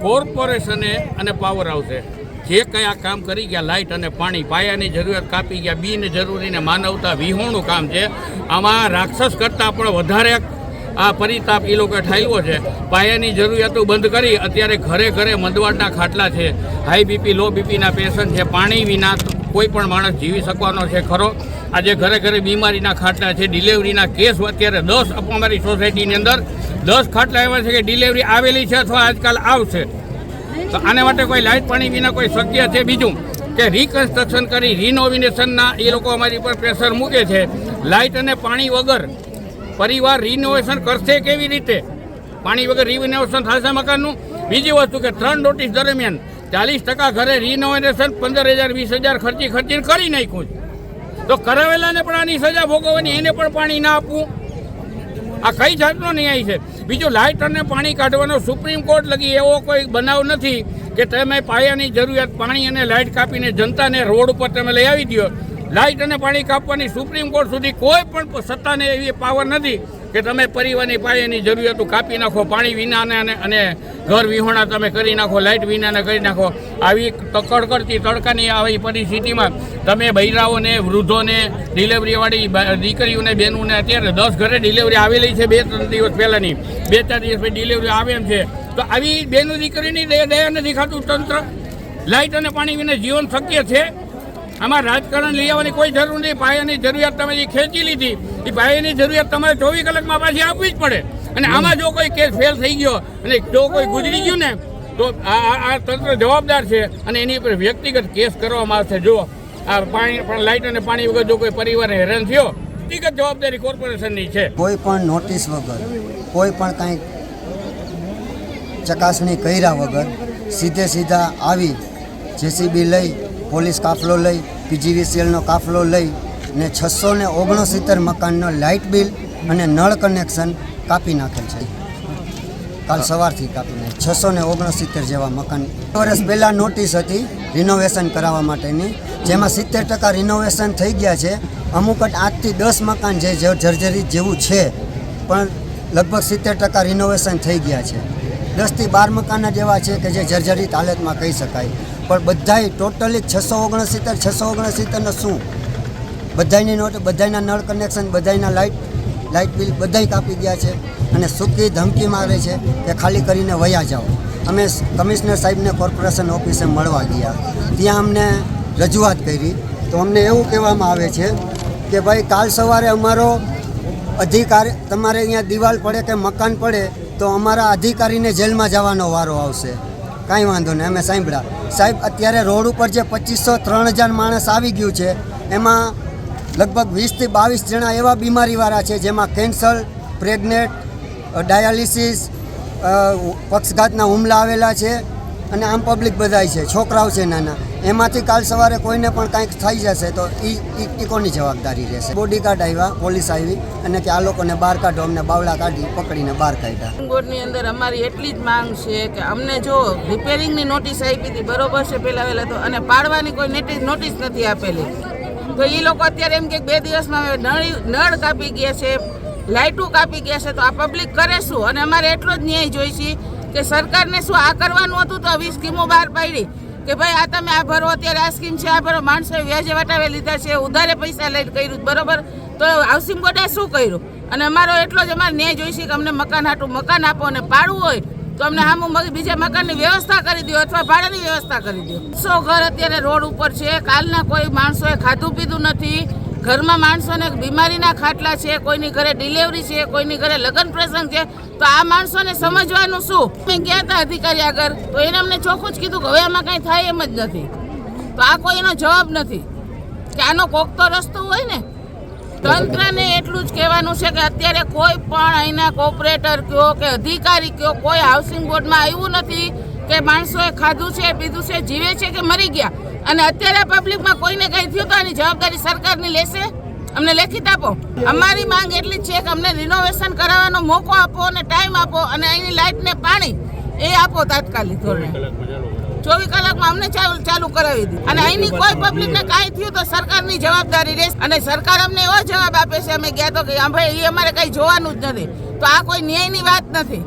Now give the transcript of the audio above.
કોર્પોરેશને અને પાવર હાઉસે જે કંઈ આ કામ કરી ગયા, લાઇટ અને પાણી, પાયાની જરૂરિયાત કાપી ગયા, બિનજરૂરીને માનવતા વિહોણું કામ છે. આમાં રાક્ષસ કરતાં પણ વધારે આ પરિતાપ એ લોકોએ ઠાલ્યો છે. પાયાની જરૂરિયાતો બંધ કરી અત્યારે ઘરે ઘરે મંદવાડના ખાટલા છે, હાઈ બીપી લો બીપીના પેશન્ટ છે. પાણી વિના કોઈ પણ માણસ જીવી શકવાનો છે ખરો? આજે ઘરે ઘરે બીમારીના ખાટલા છે. ડિલિવરીના કેસ અત્યારે 10 અમારી સોસાયટીની અંદર 10 ખાટલા એવા છે કે ડિલિવરી આવેલી છે અથવા આજકાલ આવશે. તો આના માટે કોઈ લાઇટ પાણી વિના કોઈ શક્ય છે? બીજું કે રિકન્સ્ટ્રક્શન કરી રિનોવેશનના એ લોકો અમારી પર પ્રેશર મૂકે છે. લાઇટ અને પાણી વગર પરિવાર રિનોવેશન કરશે કેવી રીતે? પાણી વગર રિનોવેશન થશે મકાનનું? બીજી વસ્તુ કે 3 નોટિસ દરમિયાન 40% ઘરે રિનોવેશન 15,000 20,000 ખર્ચીને કરી નાખ્યું છે. તો કરાવેલાને પણ આની સજા ભોગવવાની, એને પણ પાણી ના આપવું, આ કઈ જાતનો ન્યાય છે? બીજું લાઇટ અને પાણી કાઢવાનો સુપ્રીમ કોર્ટ લગી એવો કોઈ બનાવ નથી કે તમે પાયાની જરૂરિયાત પાણી અને લાઇટ કાપીને જનતાને રોડ ઉપર તમે લઈ આવી દો. લાઇટ અને પાણી કાપવાની સુપ્રીમ કોર્ટ સુધી કોઈ પણ સત્તાને એવી પાવર નથી કે તમે પરિવારની પાયાની જરૂરિયાતો કાપી નાખો, પાણી વિનાને અને ઘર વિહોણા તમે કરી નાખો, લાઇટ વિનાને કરી નાખો. આવી કડકડતી તડકાની આવી પરિસ્થિતિમાં તમે બૈરાઓને, વૃદ્ધોને, ડિલિવરીવાળી દીકરીઓને, બહેનોને અત્યારે 10 ઘરે ડિલિવરી આવેલી છે 2-3 દિવસ પહેલાંની, 2-4 દિવસ પછી ડિલિવરી આવે એમ છે. તો આવી બહેનો દીકરીની દયા નથી ખાતું તંત્ર? લાઇટ અને પાણી વિના જીવન શક્ય છે? આમાં રાજકારણ લઈ આવવાની કોઈ જરૂર નથી. પાયાની જરૂરિયાત તમે જે ખેંચી લીધી એ પાયાની જરૂરિયાત તમારે 24 કલાકમાં પાછી આપવી જ પડે. અને આમાં જો કોઈ કેસ ફેલ થઈ ગયો અને જો કોઈ ગુજરી ગયું ને તો આ તંત્ર જવાબદાર છે અને એની ઉપર વ્યક્તિગત કેસ કરવામાં આવશે. જો આ પાણી પણ લાઇટ અને પાણી વગર જો કોઈ પરિવારને હેરાન થયો, વ્યક્તિગત જવાબદારી કોર્પોરેશનની છે. કોઈ પણ નોટિસ વગર, કોઈ પણ કાંઈ ચકાસણી કર્યા વગર સીધા આવી જેસીબી લઈ, પોલીસ કાફલો લઈ, પીજીવીસીએલનો કાફલો લઈ ને 669 મકાનનો લાઇટ બિલ અને નળ કનેક્શન કાપી નાખેલ છે. કાલ સવારથી કાપી નાખે 669 જેવા મકાન. વર્ષ પહેલાં નોટિસ હતી રિનોવેશન કરાવવા માટેની, જેમાં 70% રિનોવેશન થઈ ગયા છે. અમુક 8થી 10 મકાન જે જર્જરિત જેવું છે, પણ લગભગ 70% રિનોવેશન થઈ ગયા છે. 10 થી 12 મકાન જ એવા છે કે જે જર્જરિત હાલતમાં કહી શકાય. પણ બધાય ટોટલી 669 શું બધાની નોટ, બધાના નળ કનેક્શન, બધાના લાઇટ બિલ બધાય કાપી ગયા છે. અને સૂકી ધમકી મારે છે કે ખાલી કરીને વયા જાઓ. અમે કમિશનર સાહેબને કોર્પોરેશન ઓફિસે મળવા ગયા, ત્યાં અમને રજૂઆત કરી તો અમને એવું કહેવામાં આવે છે કે ભાઈ કાલ સવારે અમારો અધિકારી, તમારે અહીંયા દિવાલ પડે કે મકાન પડે તો અમારા અધિકારીને જેલમાં જવાનો વારો આવશે. કાંઈ વાંધો નહીં, અમે સાંભળ્યા. સાહેબ, અત્યારે રોડ ઉપર જે 2503,000 માણસ આવી ગયું છે, એમાં લગભગ 20 થી 22 જણા એવા બીમારીવાળા છે, જેમાં કેન્સર, પ્રેગ્નેન્ટ, ડાયાલિસિસ, પક્ષઘાતના હુમલા આવેલા છે. અને આમ પબ્લિક બધાય છે, છોકરાઓ છે નાના. એમાંથી કાલ સવારે કોઈને પણ કાંઈક થઈ જશે તો એ કોની જવાબદારી રહેશે? બોડીગાર્ડ આવ્યા, પોલીસ આવી અને કે આ લોકોને બહાર કાઢો. અમને બાવળા કાઢી પકડીને બહાર કાઢ્યા. બોર્ડની અંદર અમારી એટલી જ માંગ છે કે અમને જો રિપેરિંગની નોટિસ આપી હતી બરોબર છે પહેલાં તો, અને પાડવાની કોઈ નોટિસ નથી આપેલી. તો એ લોકો અત્યારે એમ કે 2 દિવસમાં નળ કાપી ગયા છે, લાઇટો કાપી ગયા છે. તો આ પબ્લિક કરે શું? અને અમારે એટલો જ ન્યાય જોઈશે કે સરકારને શું આ કરવાનું હતું તો આવી સ્કીમો બહાર પાડી કે ભાઈ આ તમે આ ભરો, અત્યારે આ સ્કીમ છે, આ ભરો. માણસોએ વ્યાજે વટાવે લીધા છે, ઉધારે પૈસા લઈને કર્યું બરોબર. તો હાઉસિંગ બોર્ડે શું કર્યું? અને અમારો એટલો જ અમારે ન્યાય જોઈશે કે અમને મકાન હાટું મકાન આપો, અને પાડવું હોય તો અમને સામું બીજા મકાનની વ્યવસ્થા કરી દો અથવા ભાડાની વ્યવસ્થા કરી દો. 100 ઘર અત્યારે રોડ ઉપર છે. કાલના કોઈ માણસોએ ખાધું પીધું નથી, ઘરમાં માણસોને બીમારીના ખાટલા છે, કોઈની ઘરે ડિલિવરી છે, કોઈની ઘરે લગ્ન પ્રસંગ છે. તો આ માણસોને સમજવાનું શું? મેં ગયા હતા અધિકારી આગળ તો એને અમને ચોખ્ખું જ કીધું કે હવે આમાં કાંઈ થાય એમ જ નથી. તો આ કોઈ એનો જવાબ નથી કે આનો કોક તો રસ્તો હોય ને. તંત્રને એટલું જ કહેવાનું છે કે અત્યારે કોઈ પણ અહીંના કોર્પોરેટર કયો કે અધિકારી કયો કોઈ હાઉસિંગ બોર્ડમાં આવ્યું નથી કે માણસોએ ખાધું છે, પીધું છે, જીવે છે કે મરી ગયા. અને અત્યારે પબ્લિકમાં કોઈને કંઈ થયું તો આની જવાબદારી સરકારની લેશે? અમને લેખિત આપો. અમારી માંગ એટલી જ છે કે અમને રિનોવેશન કરાવવાનો મોકો આપો અને ટાઈમ આપો, અને અહીંની લાઇટ ને પાણી એ આપો તાત્કાલિક ધોરણે. 24 કલાકમાં અમને ચાલુ કરાવી દીધી. અને અહીંની કોઈ પબ્લિકને કાંઈ થયું તો સરકારની જવાબદારી રહેશે. અને સરકાર અમને એવો જવાબ આપે છે, અમે ગયા તો કે ભાઈ એ અમારે કંઈ જોવાનું જ નથી. તો આ કોઈ ન્યાયની વાત નથી.